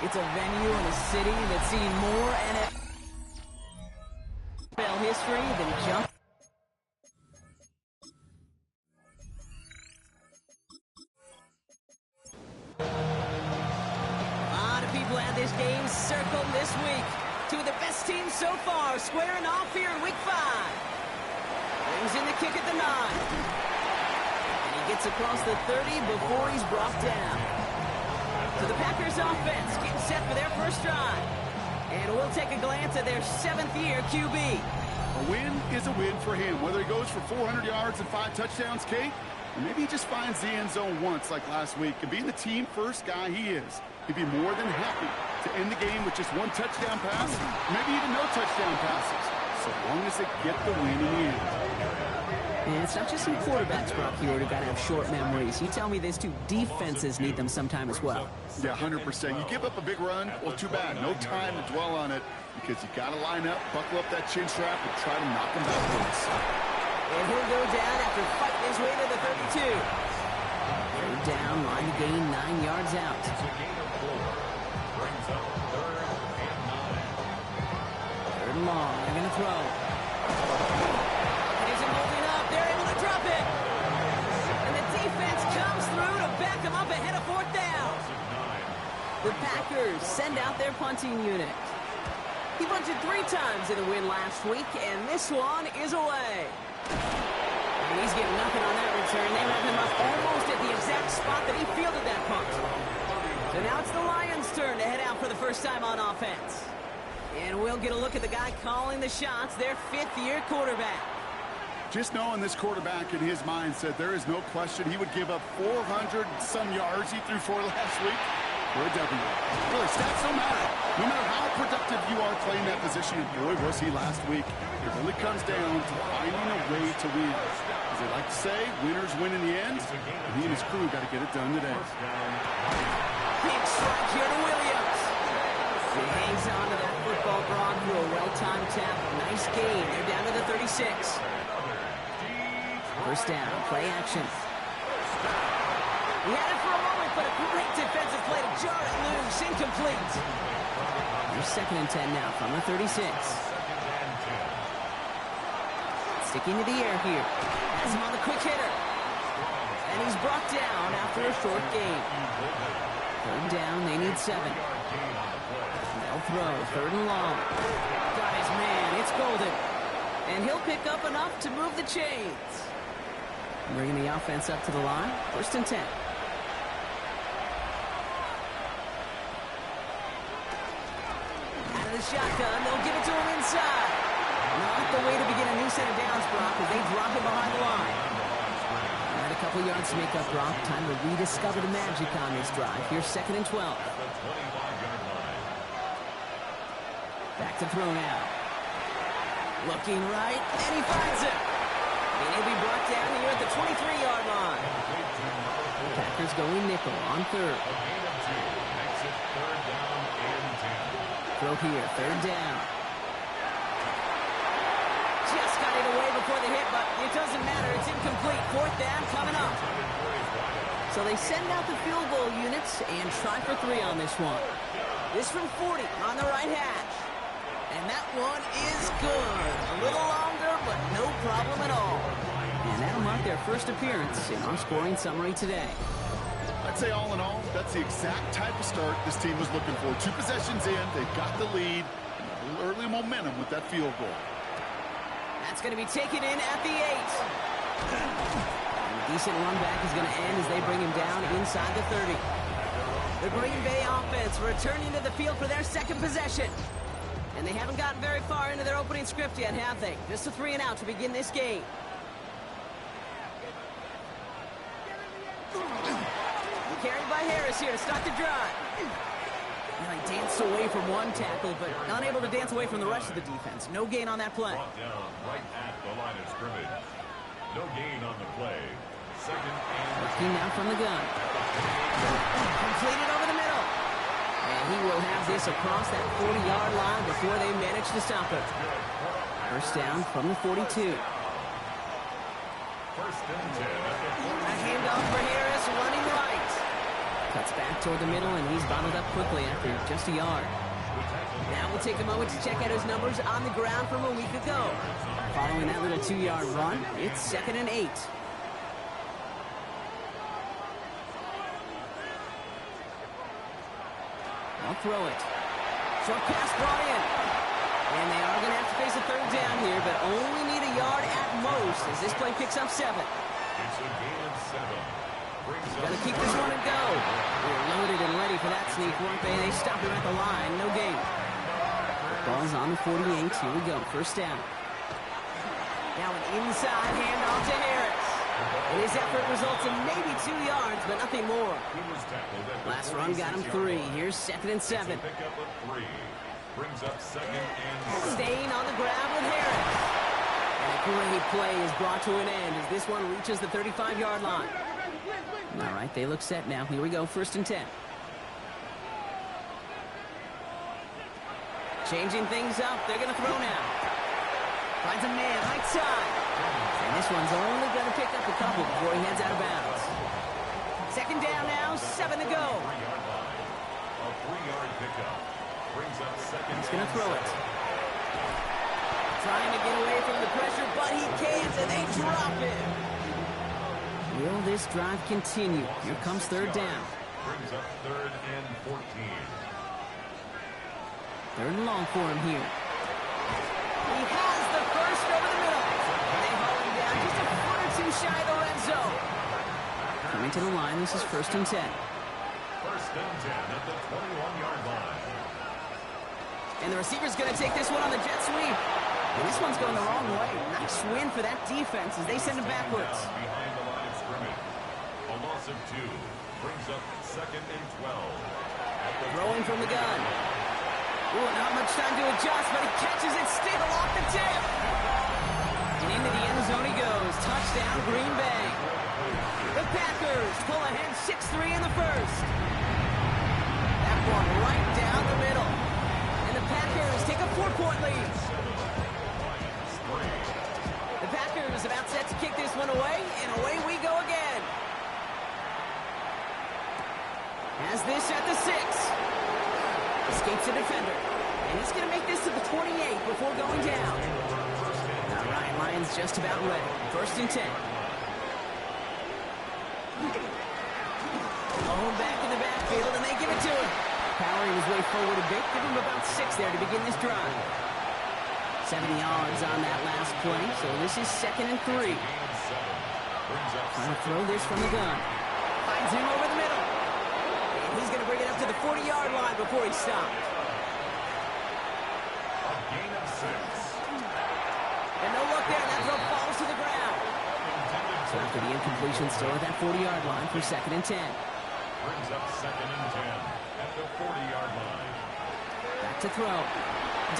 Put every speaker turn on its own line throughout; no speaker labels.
It's a venue in a city that's seen more NFL history than jump. A lot of people had this game circled this week. Two of the best teams so far squaring off here in Week 5. Brings in the kick at the 9. And he gets across the 30 before he's brought down. So the Packers offense getting set for their first drive. And we'll take a glance at their 7th-year QB.
A win is a win for him, whether he goes for 400 yards and 5 touchdowns, Kate, or maybe he just finds the end zone once like last week. And being the team-first guy he is, he'd be more than happy to end the game with just 1 touchdown pass, maybe even no touchdown passes, so long as they get the win in the end.
And it's not just some quarterbacks, Brock Huard, who got to have short memories. You tell me these two defenses need them sometime as well.
Yeah, 100%. You give up a big run, well, too bad. No time to dwell on it because you got to line up, buckle up that chin strap, and try to knock them backwards.
And he'll go down after fighting his way to the 32. Third down, line to gain 9 yards out. Third and long, they're going to throw. It isn't holding up, they're able to drop it. And the defense comes through to back them up ahead of 4th down. The Packers send out their punting unit. He punted 3 times in the win last week, and this one is away. And he's getting nothing on that return. They wrap him up almost at the exact spot that he fielded that punt. So now it's the Lions' turn to head out for the first time on offense. And we'll get a look at the guy calling the shots, their 5th-year quarterback.
Just knowing this quarterback in his mindset, there is no question he would give up 400-some yards he threw for last week for a W. Really, stats don't matter. No matter how productive you are playing that position, and boy, was he last week. It really comes down to finding a way to win. As they like to say, winners win in the end, and he and his crew got to get it done today.
Big strike here to Williams. He hangs on to that football, Brock, through a well-timed tackle. Nice gain. They're down to the 36. First down, play action. He had it for a moment, but a great defensive play to jar it loose. Incomplete. Here's 2nd and 10 now from the 36. Sticking to the air here. Has him on the quick hitter. And he's brought down after a short gain. 3rd down, they need 7. They'll throw, 3rd and long. Got his man, it's Golden. And he'll pick up enough to move the chains. Bringing the offense up to the line, 1st and 10. Out of the shotgun, they'll give it to him inside. Not the way to begin a new set of downs, Brock, as they drop it behind the line. Got a couple yards to make up, Brock. Time to rediscover the magic on this drive. Here's 2nd and 12. Back to throw now. Looking right, and he finds it. And he'll be brought down here at the 23-yard line. Packers going nickel on 3rd. Throw here, 3rd down. Just got it away before the hit, but it doesn't matter. It's incomplete. 4th down coming up. So they send out the field goal units and try for 3 on this one. This from 40 on the right hash. And that one is good. A little longer, but no problem at all. And that'll mark their first appearance in our scoring summary today.
I'd say all in all, that's the exact type of start this team was looking for. 2 possessions in, they've got the lead, and a little early momentum with that field goal.
That's going to be taken in at the 8. And a decent run back is going to end as they bring him down inside the 30. The Green Bay offense returning to the field for their 2nd possession. And they haven't gotten very far into their opening script yet, have they? Just a 3 and out to begin this game. Carried by Harris here to start the drive. He danced away from one tackle, but unable to dance away from the rest of the defense. No gain on that play.
Brought down right at the line of scrimmage. No gain on the play. 2nd and...
Working now from the gun. Completed over the middle. And he will have this across that 40-yard line before they manage to stop it. First down from the 42.
1st and 10.
A handoff for Harris running right. Cuts back toward the middle, and he's bottled up quickly after just a yard. Now we'll take a moment to check out his numbers on the ground from a week ago. Following that little 2-yard run, it's 2nd and 8. I'll throw it. Short pass brought in. And they are going to have to face a 3rd down here, but only need a yard at most as this play picks up 7.
It's a gain of 7.
Got to keep this one and go. They were loaded and ready for that sneak, weren't they? They stopped him at the line. No gain. Ball's on the 48. Here we go. 1st down. Now an inside handoff to Harris. And his effort results in maybe 2 yards, but nothing more. Last run got him 3. Here's 2nd and 7.
Pick up a 3. Brings up 2nd and 7.
Staying on the ground with Harris. And a great play is brought to an end as this one reaches the 35-yard line. All right, they look set now. Here we go, 1st and 10. Changing things up. They're going to throw now. Finds a man right side. And this one's only going to pick up a couple before he heads out of bounds. 2nd down now, 7 to go.
A 3-yard pickup. Brings up 2nd.
He's going to throw it. Trying to get away from the pressure, but he can't, and they drop it. Will this drive continue? Here comes 3rd down.
Brings up 3rd and 14.
3rd and long for him here. He has the first over the middle. And they haul him down just a foot or 2 shy of the red zone. Coming to the line, this is 1st and 10.
1st and 10 at the 21-yard line.
And the receiver's going to take this one on the jet sweep. And this one's going the wrong way. Nice win for that defense as they send him backwards.
Behind the line of scrimmage. A loss of 2. Brings up 2nd and 12.
Throwing from the gun. Ooh, not much time to adjust, but he catches it still off the tip. And into the end zone he goes. Touchdown, Green Bay. The Packers pull ahead 6-3 in the 1st. That one right down the middle. And the Packers take a 4-point lead. The Packers about set to kick this one away, and away we go again. Has this at the 6. Escapes the defender. And he's going to make this to the 28 before going down. All right, Lions just about ready. 1st and 10. Owen back in the backfield, and they give it to him. Powering his way forward a bit. Give him about 6 there to begin this drive. 70 yards on that last play, so this is 2nd and 3. Trying to throw this from the gun. Finds him over the middle. And he's going to bring it up to the 40-yard line before he's stopped.
A gain of 6.
And no look there. That throw falls to the ground. So after the incompletion, still at that 40-yard line for 2nd and 10.
Brings up 2nd and 10 at the 40-yard line.
Back to throw.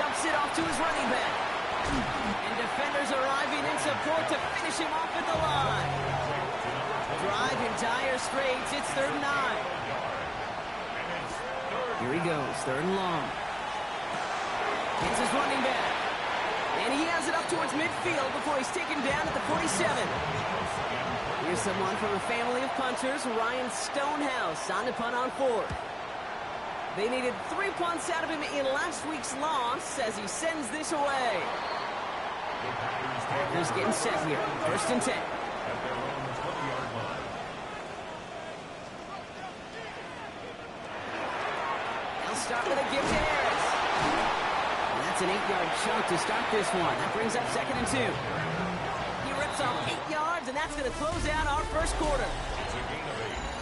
Dumps it off to his running back. And defenders arriving in support to finish him off at the line. Drive in dire straits. It's 3rd and 9. Here he goes, 3rd and long. Here's his running back. And he has it up towards midfield before he's taken down at the 47. Here's someone from a family of punters, Ryan Stonehouse, on to punt on 4th. They needed 3 punts out of him in last week's loss as he sends this away. Packers getting set here. 1st and 10.
At their own 20-yard line.
They'll start with a give to Harris. And that's an 8-yard chunk to start this one. That brings up 2nd and 2. He rips off 8 yards, and that's going to close out our 1st quarter.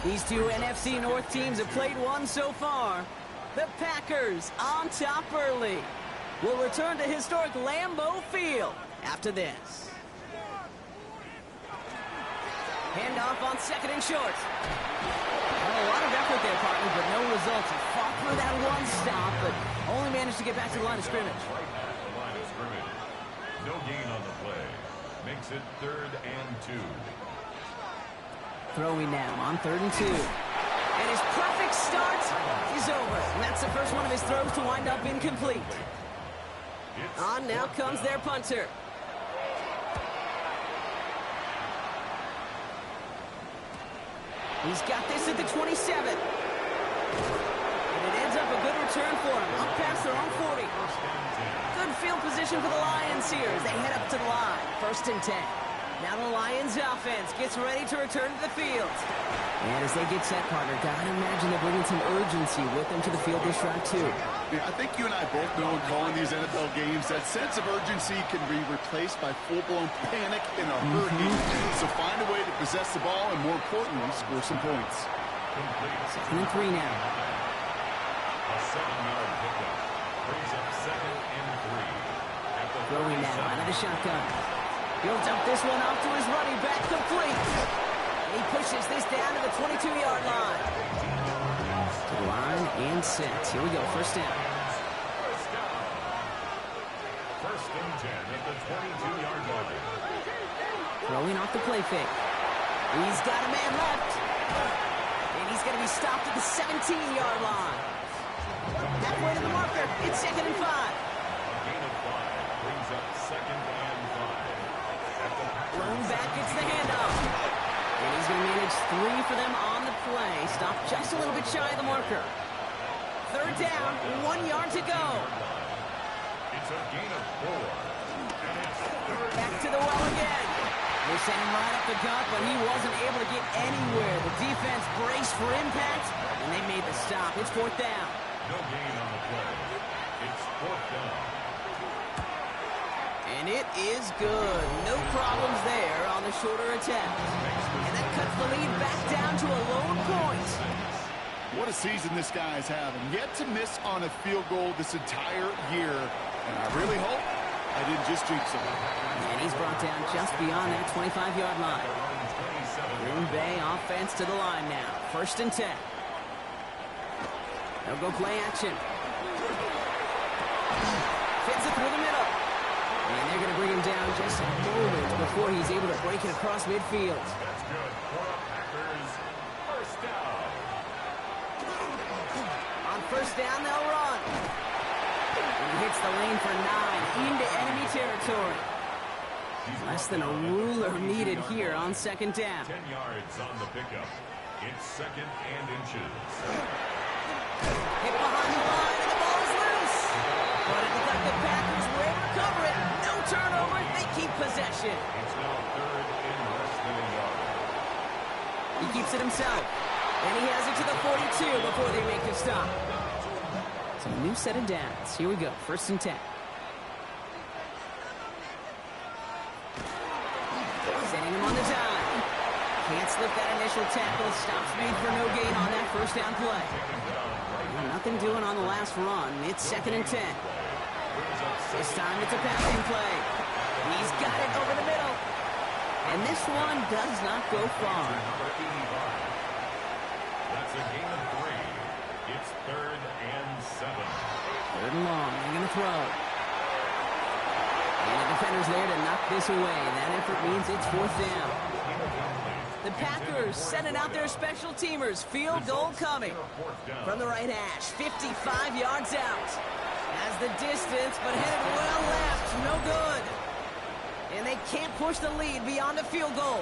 These 2 NFC North teams have played one so far. The Packers on top early. Will return to historic Lambeau Field after this. Handoff on 2nd and short. Well, a lot of effort there, partner, but no results. He fought through that one stop, but only managed to get back to the line of scrimmage.
Right at the line of scrimmage. No gain on the play. Makes it 3rd and 2.
Throwing now on 3rd and 2. And his perfect start is over. And that's the first one of his throws to wind up incomplete. On now comes their punter. He's got this at the 27. return for him. Up past their own 40. Good field position for the Lions here as they head up to the line. 1st and 10. Now the Lions offense gets ready to return to the field. And as they get set, partner, gotta imagine they're bringing some urgency with them to the field this round, too.
Yeah, I think you and I both know in calling these NFL games that sense of urgency can be replaced by full-blown panic in a hurry. So find a way to possess the ball and, more importantly, score some points.
2nd and 3 now.
A 7-yard pickup brings up 2nd and 3.
Throwing now out of the shotgun. He'll dump this one off to his running back, complete. And he pushes this down to the 22-yard line. To the line and set. Here we go, 1st down.
1st and 10 at the 22-yard line.
Throwing off the play fake. He's got a man left. And he's going to be stopped at the 17-yard line. Halfway to the marker. It's 2nd and 5.
A gain of 5 brings up 2nd and 5.
Thrown back, gets the handoff. And he's going to manage 3 for them on the play. Stopped just a little bit shy of the marker. 3rd down, 1 yard to go.
It's a gain of 4. And it's 3rd.
Back to the well again. They sent him right up the gut, but he wasn't able to get anywhere. The defense braced for impact, and they made the stop. It's 4th down.
No gain on the play. It's 4th down.
And it is good. No problems there on the shorter attempt. And that cuts the lead back down to a lone point.
What a season this guy is having. Yet to miss on a field goal this entire year. And I really hope I didn't just jinx him.
And he's brought down just beyond that 25-yard line. Green Bay offense to the line now. 1st and 10. They'll go play action. Fits it through the middle. And they're going to bring him down just a moment before he's able to break it across midfield.
That's good for the Packers. 1st down.
On 1st down, they'll run. And he hits the lane for 9 into enemy territory. Less than a ruler needed here on 2nd down.
10 yards on the pickup. It's 2nd and inches.
Hit behind the line, and the ball is loose. But it looked like the Packers were able to cover it. No turnover. They keep possession.
It's now 3rd and less than a yard.
He keeps it himself. And he has it to the 42 before they make the stop. So a new set of downs. Here we go. 1st and 10. Sending him on the dime. Can't slip that initial tackle. Stops made for no gain on that 1st down play. Well, nothing doing on the last run. It's 2nd and 10. This time it's a passing play. He's got it over the middle. And this one does not go far.
That's a gain of 3. It's 3rd and 7.
3rd and long. They're going to throw. And the defender's there to knock this away. That effort means it's 4th down. The Packers sending out their special teamers. Field goal coming from the right hash. 55 yards out. Has the distance, but headed well left. No good. And they can't push the lead beyond a field goal.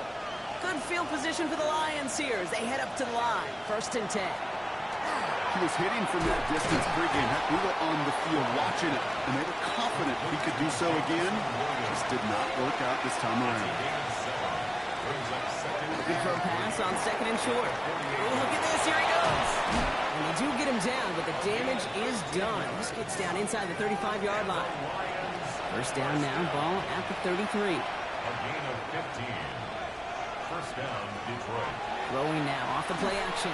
Good field position for the Lions here as they head up to the line. 1st and 10.
He was hitting from that distance pregame. We were on the field watching it, and they were confident he could do so again. Just did not work out this time around.
Looking for a pass on 2nd and short. Oh, look at this. Here he goes. And they do get him down, but the damage is done. This gets down inside the 35-yard line. 1st down now. Ball at the 33.
A gain of 15. 1st down, Detroit.
Throwing now off the play action.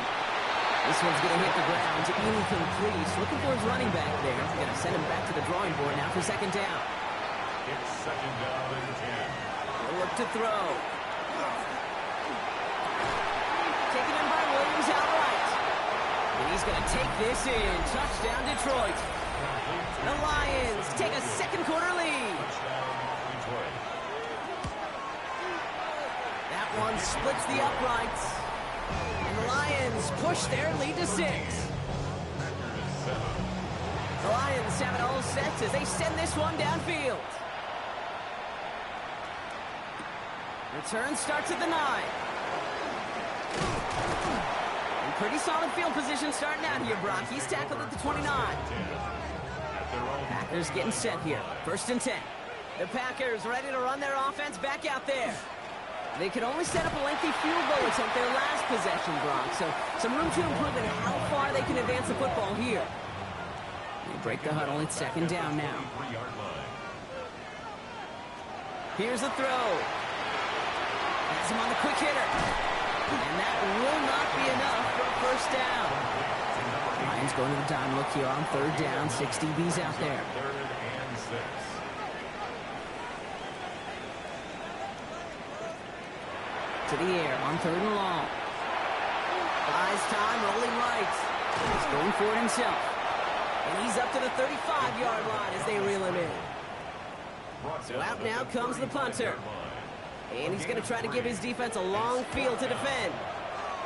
This one's going to hit the ground. Incomplete. He's looking for his running back there. Going to send him back to the drawing board now for 2nd down.
It's 2nd down and 10.
He'll look to throw. Taken in by Williams outright. And he's going to take this in. Touchdown, Detroit. The Lions take a 2nd quarter lead.
Touchdown, Detroit.
That one splits the uprights. And the Lions push their lead to 6. The Lions have it all set as they send this one downfield. Return starts at the 9. And pretty solid field position starting out here, Brock. He's tackled at the 29. Packers getting set here. 1st and 10. The Packers ready to run their offense back out there. They could only set up a lengthy field goal attempt their last possession, Brock. So some room to improve in how far they can advance the football here. They break the huddle. It's 2nd down now. Here's the throw. Has him on the quick hitter. And that will not be enough for a 1st down. Lions going to the dime look here on 3rd down. 6 DBs out there.
3rd and 6.
To the air on 3rd and long. Buys time, rolling right. He's going for it himself. And he's up to the 35-yard line as they reel him in. So out now comes the punter. And he's going to try to give his defense a long field to defend.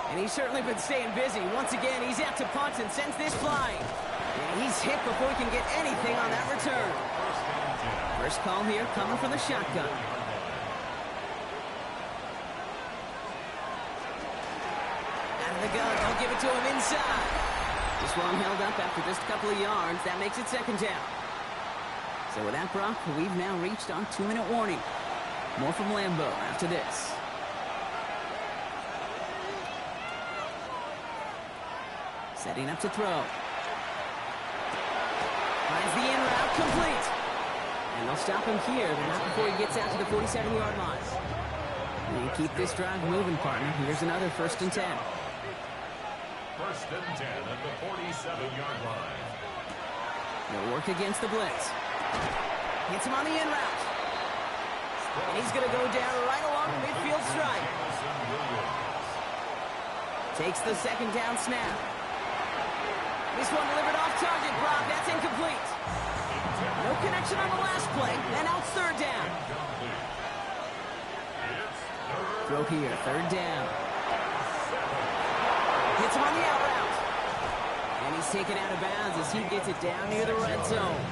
And he's certainly been staying busy. Once again, he's out to punt and sends this flying. And he's hit before he can get anything on that return. First call here coming from the shotgun. Out of the gun, they'll give it to him inside. This one held up after just a couple of yards. That makes it 2nd down. So with that, Brock, we've now reached our 2-minute warning. More from Lambeau after this. Setting up to throw. Finds the in route complete. And they'll stop him here, but not before he gets out to the 47-yard line. And keep this drive moving, partner. Here's another 1st and 10.
1st and 10 at the 47-yard line.
They'll work against the blitz. Hits him on the in route. And he's going to go down right along the midfield stripe. Takes the 2nd down snap. This one delivered off target, Brock. That's incomplete. No connection on the last play. And now it's 3rd down. Throw here, 3rd down. Hits him on the out route. And he's taken out of bounds as he gets it down near the red zone.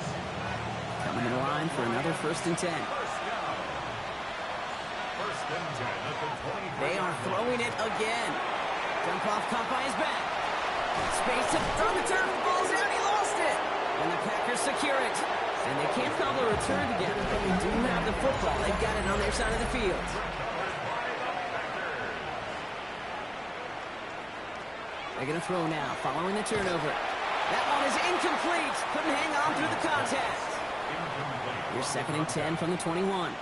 Coming in line for another 1st and 10. They are throwing it again. Jump off, caught by his back. Space to throw the turf. Ball's out, he lost it. And the Packers secure it. And they can't cobble a return together, but they do have the football. They've got it on their side of the field. They're going to throw now, following the turnover. That one is incomplete. Couldn't hang on through the contact. Here's 2nd and 10 from the 21.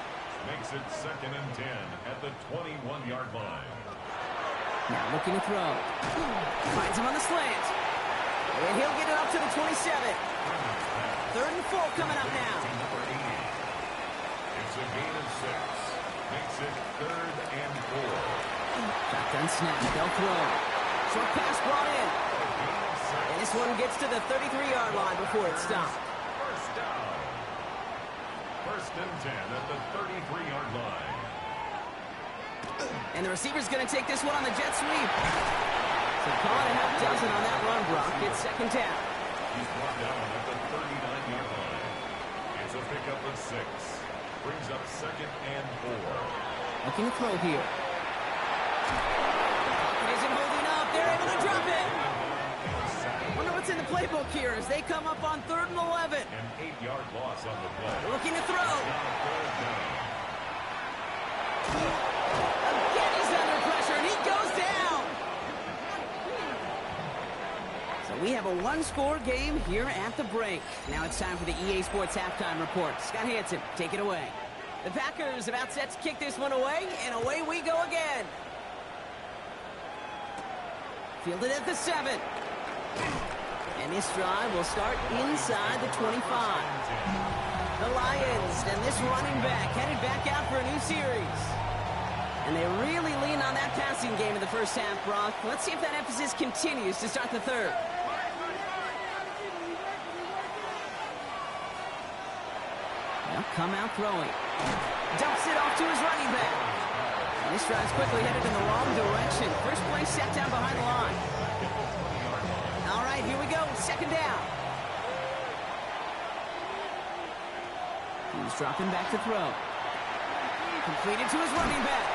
Makes it 2nd and 10 at the 21-yard line.
Now looking to throw. Finds him on the slant. And he'll get it up to the 27. 3rd and 4 coming up now.
It's a gain of 6. Makes it 3rd and 4.
Shotgun snap. They'll throw. Short pass brought in. And this one gets to the 33-yard line before it's stopped.
1st down. 1st and 10 at the 33-yard line.
And the receiver's going to take this one on the jet sweep. So call it a half dozen on that run, Brock. It's 2nd down.
He's brought down at the 39-yard line. It's a pickup of 6. Brings up 2nd and 4.
Looking to throw here. It isn't holding up. They're able to drop it. Wonder what's in the playbook here as they come up on 3rd and 11.
An 8-yard loss on the play.
Looking to throw.
Now 3rd down.
Again, he's under pressure, and he goes down. So we have a one-score game here at the break. Now it's time for the EA Sports Halftime Report. Scott Hanson, take it away. The Packers about set to kick this one away, and away we go again. Fielded at the 7. And this drive will start inside the 25. The Lions and this running back headed back out for a new series. And they really lean on that passing game in the first half, Brock. Let's see if that emphasis continues to start the 3rd. They'll come out throwing. Dumps it off to his running back. And this drive's quickly headed in the wrong direction. First play set down behind the line. All right, here we go. 2nd down. He's dropping back to throw. Completed to his running back.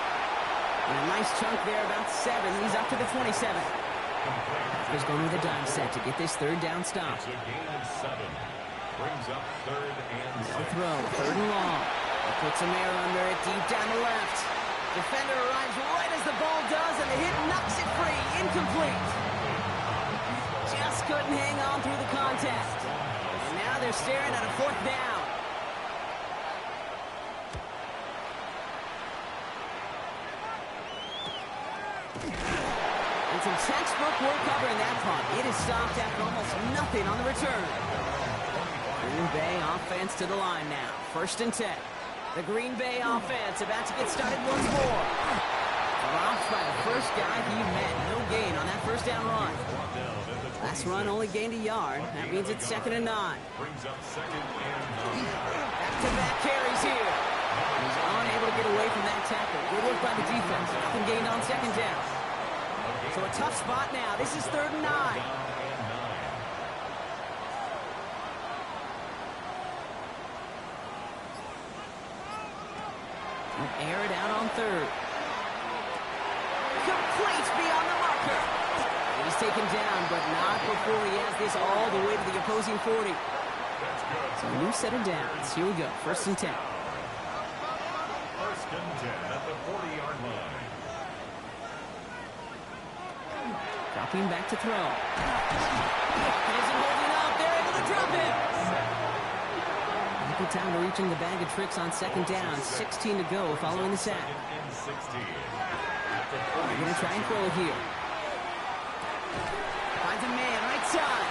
And a nice chunk there, about 7. He's up to the 27. He's going with a dime set to get this third down stop.
It's a gain of 7. Brings up third and
No
6.
throw, third and long. He puts some air under it, deep down the left. Defender arrives right as the ball does, and the hit knocks it free. Incomplete. Just couldn't hang on through the contact. And now they're staring at a fourth down. And some textbook work covering that punt. It is stopped after almost nothing on the return. Green Bay offense to the line now. 1st and 10. The Green Bay offense about to get started once more. Dropped by the first guy he met. No gain on that first down run. Last run only gained a yard. That means it's 2nd and 9.
Brings up 2nd and 9.
Back-to-back carries here. He's unable to get away from that tackle. Good work by the defense. Nothing gained on 2nd down. So a tough spot now. This is 3rd and 9. Air it out on 3rd. Complete beyond the marker. He's taken down, but not before he has this all the way to the opposing 40. So a new set of downs. Here we go. 1st and 10.
1st and 10 at the 40-yard line.
Dropping back to throw. Isn't holding up. They're able to drop it. Good time to reach in the bag of tricks on 2nd down. 16 to go following the sack.
2nd and 16.
They're going to try and throw it here. Finds a man right side.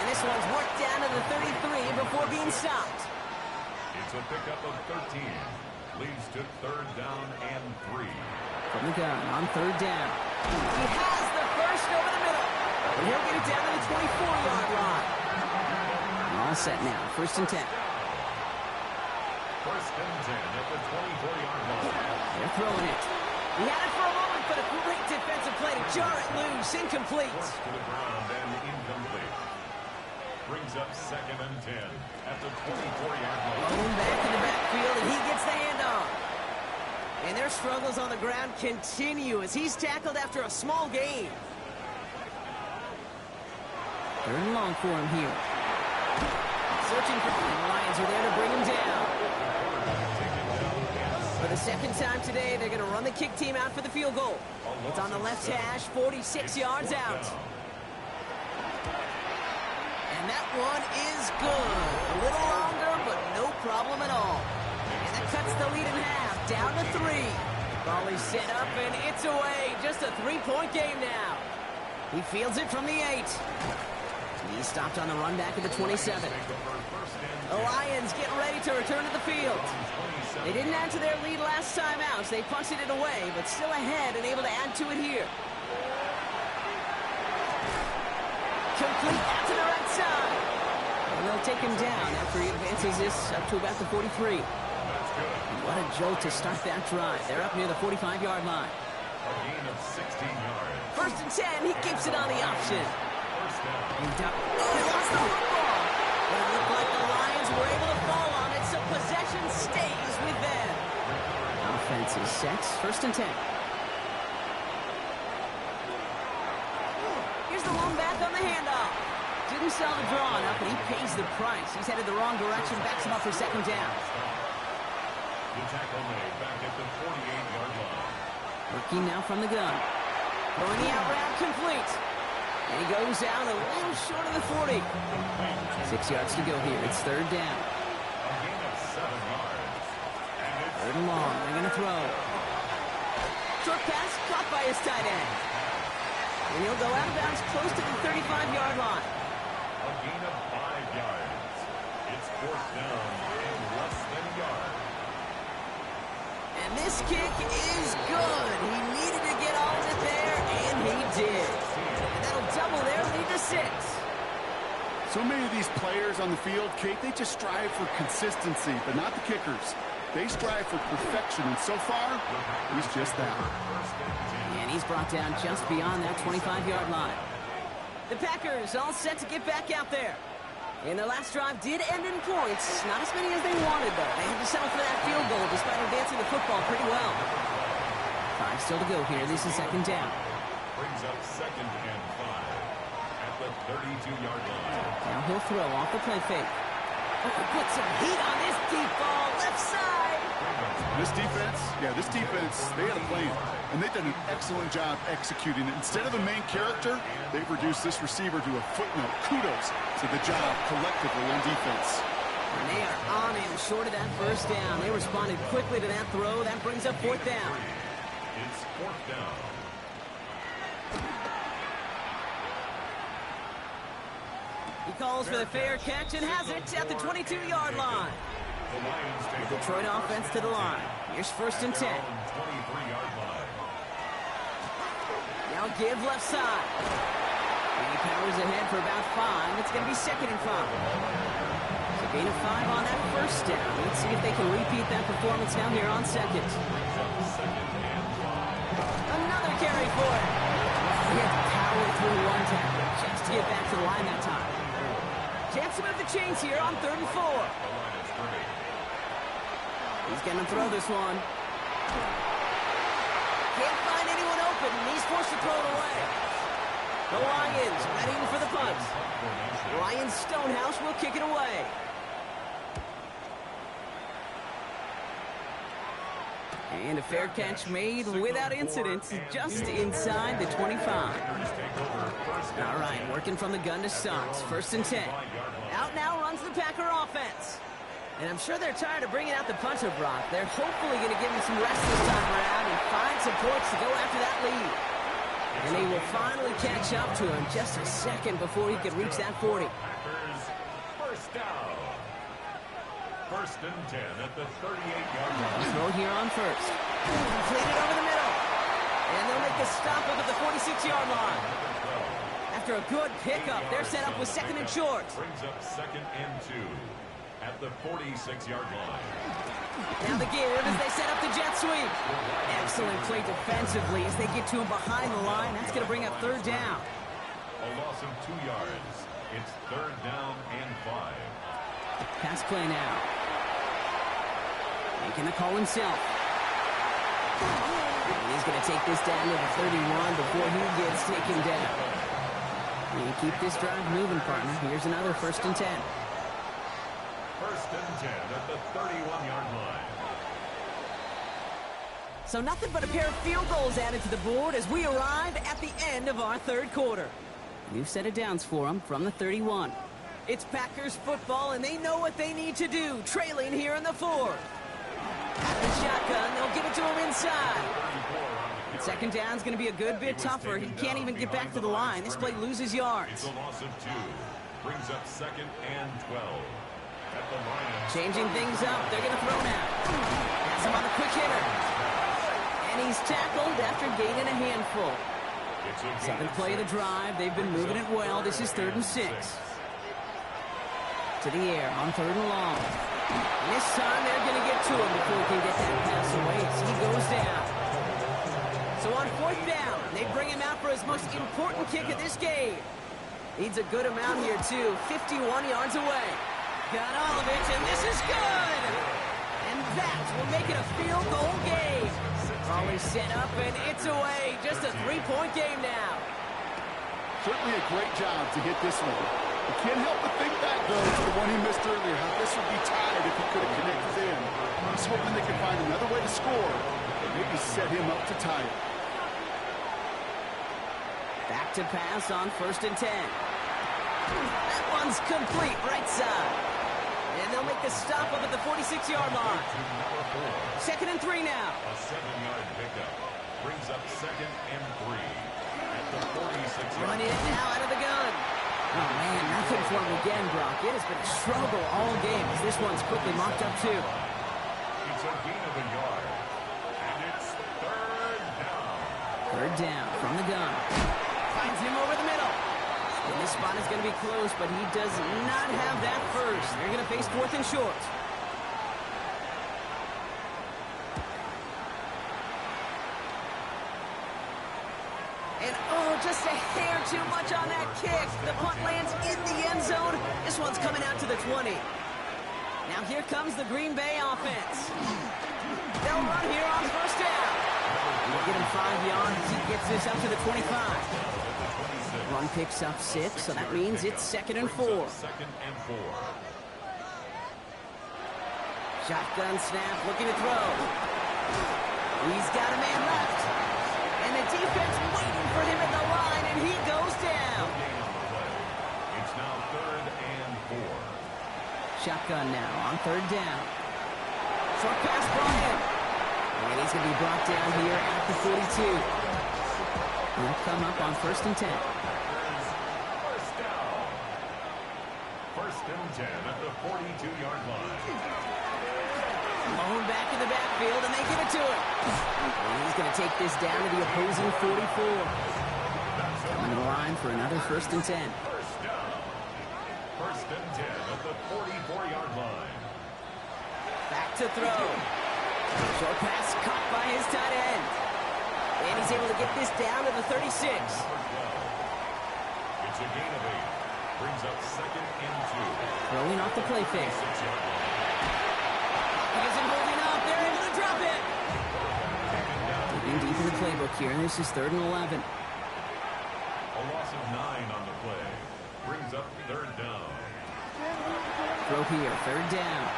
And this one's worked down to the 33 before being stopped.
It's a pickup of 13. Leads to 3rd down and 3.
From the gun on 3rd down. He has the first over the middle. And he'll get it down to the 24-yard line. All set now. 1st and 10.
1st and 10 at the 24-yard line.
They're throwing it. He had it for a moment, but a great defensive play to jar it loose. Incomplete.
Forced to the ground and incomplete. Brings up 2nd and 10 at the 24-yard line.
Blown back in the backfield, and he gets the handoff. And their struggles on the ground continue as he's tackled after a small gain. 3rd and long for him here. Searching for him. The Lions are there to bring him down. For the 2nd time today, they're going to run the kick team out for the field goal. It's on the left hash, 46 yards out. And that one is good. A little longer, but no problem at all. And that cuts the lead in half, down to 3. Ball is set up, and it's away. Just a 3-point game now. He fields it from the 8. He stopped on the run back at the 27. The Lions get ready to return to the field. They didn't add to their lead last time out. They punted it away, but still ahead and able to add to it here. Complete out to the right side. And they'll take him down after he advances this up to about the 43. What a jolt to start that drive. They're up near the 45-yard line.
A gain of 16 yards.
1st and 10, he keeps it on the option.
1st down.
They lost the football. But it looked like the Lions were able to fall on it, so possession stays with them. Offense is set. 1st and 10. Here's the one back on the handoff. Didn't sell the draw enough, but he pays the price. He's headed the wrong direction, backs him up for 2nd down.
The tackle made back at the 48-yard line.
Working now from the gun. Throwing the out route complete. And he goes out a little short of the 40. 6 yards to go here. It's 3rd down.
A gain of 7 yards. And it's
3rd and long. They're going to throw. Short pass caught by his tight end. And he'll go out of bounds close to the 35-yard line.
a gain of 5 yards. It's 4th down and less than a yard.
And this kick is good. He needed to get all of it there, and he did. And that'll double their lead to 6.
So many of these players on the field, Kate, they just strive for consistency, but not the kickers. They strive for perfection, and so far, he's just that.
And he's brought down just beyond that 25-yard line. The Packers all set to get back out there. And their last drive did end in points. Not as many as they wanted, though. They had to settle for that field goal despite advancing the football pretty well. 5 still to go here. This is 2nd down.
Brings up 2nd and 5 at the 32-yard line.
Now he'll throw off the play fake. Oh, put some heat on this deep ball, left side.
This defense, they had a plan, and they've done an excellent job executing it. Instead of the main character, they've reduced this receiver to a footnote. Kudos to the job collectively on defense.
And they are on him short of that first down. They responded quickly to that throw. That brings up 4th down.
It's 4th down.
He calls for the fair catch and has it at the 22-yard line.
The Lions take
The Detroit offense to the line. Here's 1st and 10.
23-yard line.
Now give left side. He powers ahead for about 5. It's going to be 2nd and 5. So gain of 5 on that first down. Let's see if they can repeat that performance now here on 2nd. Another carry for it. He had to power through one tackle just to get back to the line that time. Chance to move the chains here on 3rd and 4. He's going to throw this one. Can't find anyone open, and he's forced to throw it away. The Lions ready for the punt. Ryan Stonehouse will kick it away. And a fair catch made without incident, just inside the 25. All right, working from the gun to start. 1st and 10. Out now runs the Packer offense. And I'm sure they're tired of bringing out the punter, Brock. They're hopefully going to give him some rest this time around and find some points to go after that lead. And they will finally catch up to him just a second before he could reach that 40.
Packers, 1st down. 1st and 10 at the 38-yard line.
Throw here on 1st. Completed over the middle. And they'll make a stop up at the 46-yard line. After a good pickup, they're set up with 2nd and short.
Brings up 2nd and 2 at the 46-yard line.
Now the give as they set up the jet sweep. Excellent play defensively as they get to him behind the line. That's going to bring up 3rd down.
A loss of 2 yards. It's 3rd down and 5.
Pass play now. Making the call himself. And he's going to take this down to the 31 before he gets taken down. And keep this drive moving, partner. Here's another 1st and 10.
1st and 10 at the 31-yard line.
So nothing but a pair of field goals added to the board as we arrive at the end of our 3rd quarter. New set of downs for them from the 31. It's Packers football, and they know what they need to do, trailing here in the 4th. At the shotgun, they'll give it to him inside. And 2nd down's going to be a good bit tougher. He can't even get back to the line. This play loses yards.
It's a loss of 2. Brings up 2nd and 12. At the line.
Changing things up. They're going to throw now. Has him on the quick hitter. And he's tackled after gaining a handful. 7th play of the drive. They've been moving it well. This is 3rd and 6. To the air on 3rd and long. And this time they're going to get to him before he can get that pass away as he goes down. So on 4th down, they bring him out for his most important kick of this game. Needs a good amount here, too. 51 yards away. Got all of it, and this is good! And that will make it a field goal game. Ball is set up, and it's away. Just a 3-point game now.
Certainly a great job to hit this one. You can't help but think back, though, to the one he missed earlier, how this would be tied if he could have connected in. He's hoping they can find another way to score and maybe set him up to tie it.
Back to pass on 1st and 10. That one's complete, right side. And they'll make the stop up at the 46-yard line. 2nd and 3 now.
A 7-yard pickup. Brings up 2nd and 3 at the 46-yard line.
Running it now out of the gun. Oh, man, nothing for him again, Brock. It has been a struggle all game as this one's quickly mocked up, too.
It's a gain of a yard. And it's 3rd down.
3rd down from the gun. Finds him over the middle. And this spot is going to be close, but he does not have that first. They're going to face 4th and short. And, oh, just a hair too much on that kick. The punt lands in the end zone. This one's coming out to the 20. Now here comes the Green Bay offense. They'll run here on 1st down. He'll get him 5 yards. He gets this up to the 25. Run picks up 6, so that means it's 2nd and 4. Shotgun snap, looking to throw. He's got a man left. And the defense waiting for him at the line, and he goes down.
It's now 3rd and 4.
Shotgun now on 3rd down. Short pass brought in. And he's going to be brought down here at the 42. He'll come up on 1st and 10.
First down. 1st and 10 at the 42-yard line.
Malone back in the backfield, and they give it to him. And he's going to take this down to the opposing 44. On the line for another 1st and 10.
First down. 1st and 10 at the 44-yard line.
Back to throw. Short pass caught by his tight end. And he's able to get this down to the 36.
It's a gain of 8. Brings up 2nd and 2.
Throwing off the play fake.
6-yard line.
He isn't holding up. They're able to drop it. Digging deep in the playbook here, and this is 3rd and 11.
A loss of 9 on the play. Brings up 3rd down.
Throw here, 3rd down.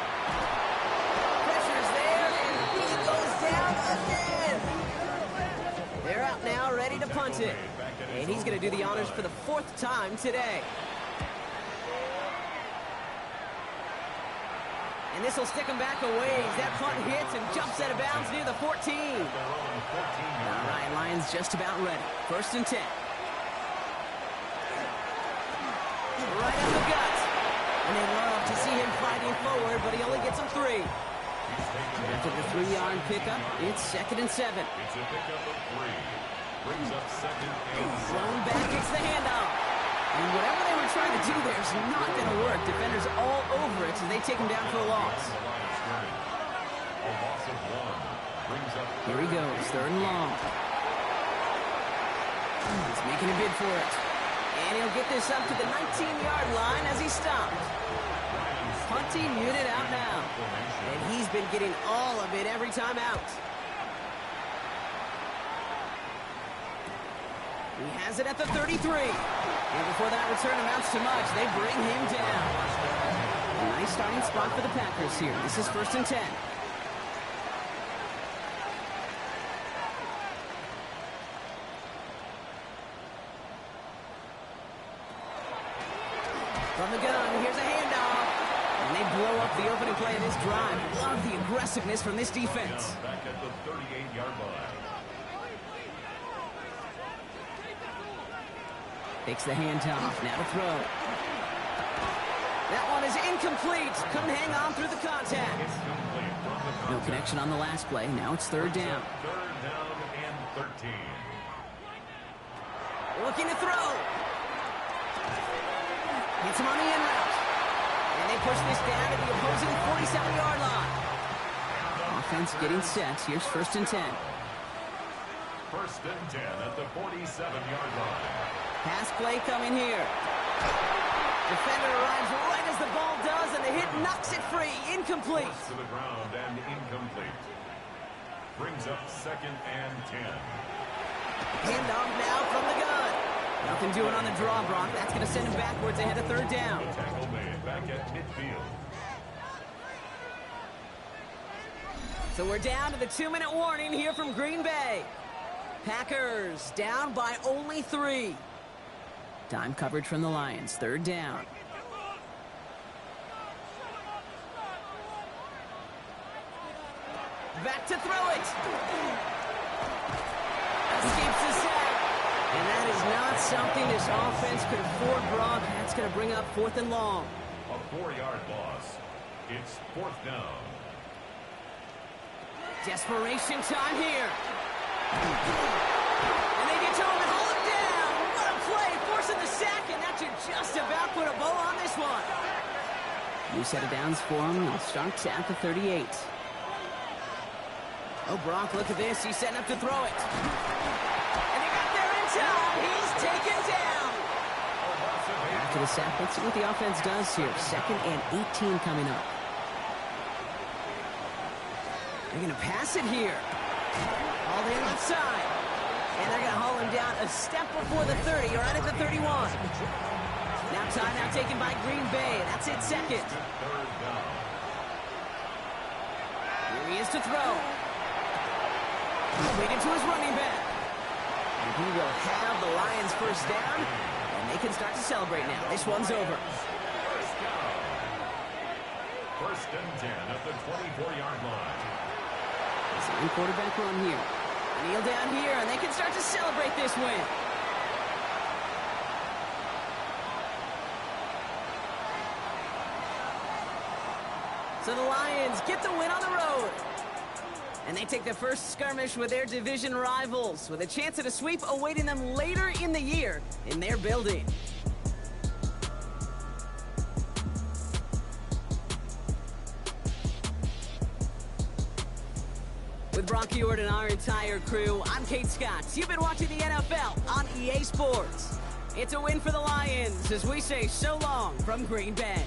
Pressure's there, and he goes down again. They're out now, ready to punt it. And he's going to do the honors for the 4th time today. And this will stick him back a ways. That punt hits and jumps out of bounds near the 14. All right, Lions just about ready. 1st and 10. Right in the gut. And they love to see him fighting forward, but he only gets him 3. After the 3-yard pickup, it's 2nd and 7.
It's a pickup of 3. Brings up 2nd and 7.
Thrown back, it's the handoff. And whatever they were trying to do there is not going to work. Defenders all over it as they take him down for a loss.
A loss of 1. Brings up
Here he goes, 3rd and long. He's making a bid for it. And he'll get this up to the 19-yard line as he stopped. Punting unit out now. And he's been getting all of it every time out. He has it at the 33. And before that return amounts to much, they bring him down. A nice starting spot for the Packers here. This is 1st and 10. From the gun, here's a handoff. And they blow up the opening play of this drive. Love the aggressiveness from this defense.
back at the 38-yard line.
Takes the handoff, now to throw. That one is incomplete. Couldn't hang on through the contact. No connection on the last play. Now it's 3rd down.
3rd down and 13.
Looking to throw. Hits him on the in route. And they push this down to the opposing 47-yard line. Offense getting set. Here's 1st and 10.
1st and 10 at the 47-yard line.
Pass play coming here. Defender arrives right as the ball does, and the hit knocks it free. Incomplete.
To the ground and incomplete. Brings up 2nd and 10.
Handoff now from the gun. Nothing doing on the draw, Brock. That's going to send him backwards ahead of 3rd down.
Tackle made back at midfield.
So we're down to the 2-minute warning here from Green Bay. Packers down by only 3. Time coverage from the Lions. 3rd down. Back to throw it. Escapes the sack. And that is not something this offense could afford, Brock. That's going to bring up 4th and long.
A 4-yard loss. It's 4th down.
Desperation time here. And they get to him and hold him down. What a play, forcing the sack, and that should just about put a bow on this one. New set of downs for him. They'll start at the 38. Oh, Brock, look at this. He's setting up to throw it. And he got there in time. He's taken down. After the sack, let's see what the offense does here. 2nd and 18 coming up. They're going to pass it here. All the left side. And they're going to haul him down a step before the 30, right at the 31. Now timeout taken by Green Bay. That's it, second. Here he is to throw. Waiting to his running back. And he will have the Lions first down, and they can start to celebrate now. This one's over.
First and 10 at the 24-yard line.
It's a new quarterback run here. Kneel down here, and they can start to celebrate this win. So the Lions get the win on the road. And they take the first skirmish with their division rivals, with a chance at a sweep awaiting them later in the year in their building. With Bronky Ord and our entire crew, I'm Kate Scott. You've been watching the NFL on EA Sports. It's a win for the Lions as we say so long from Green Bay.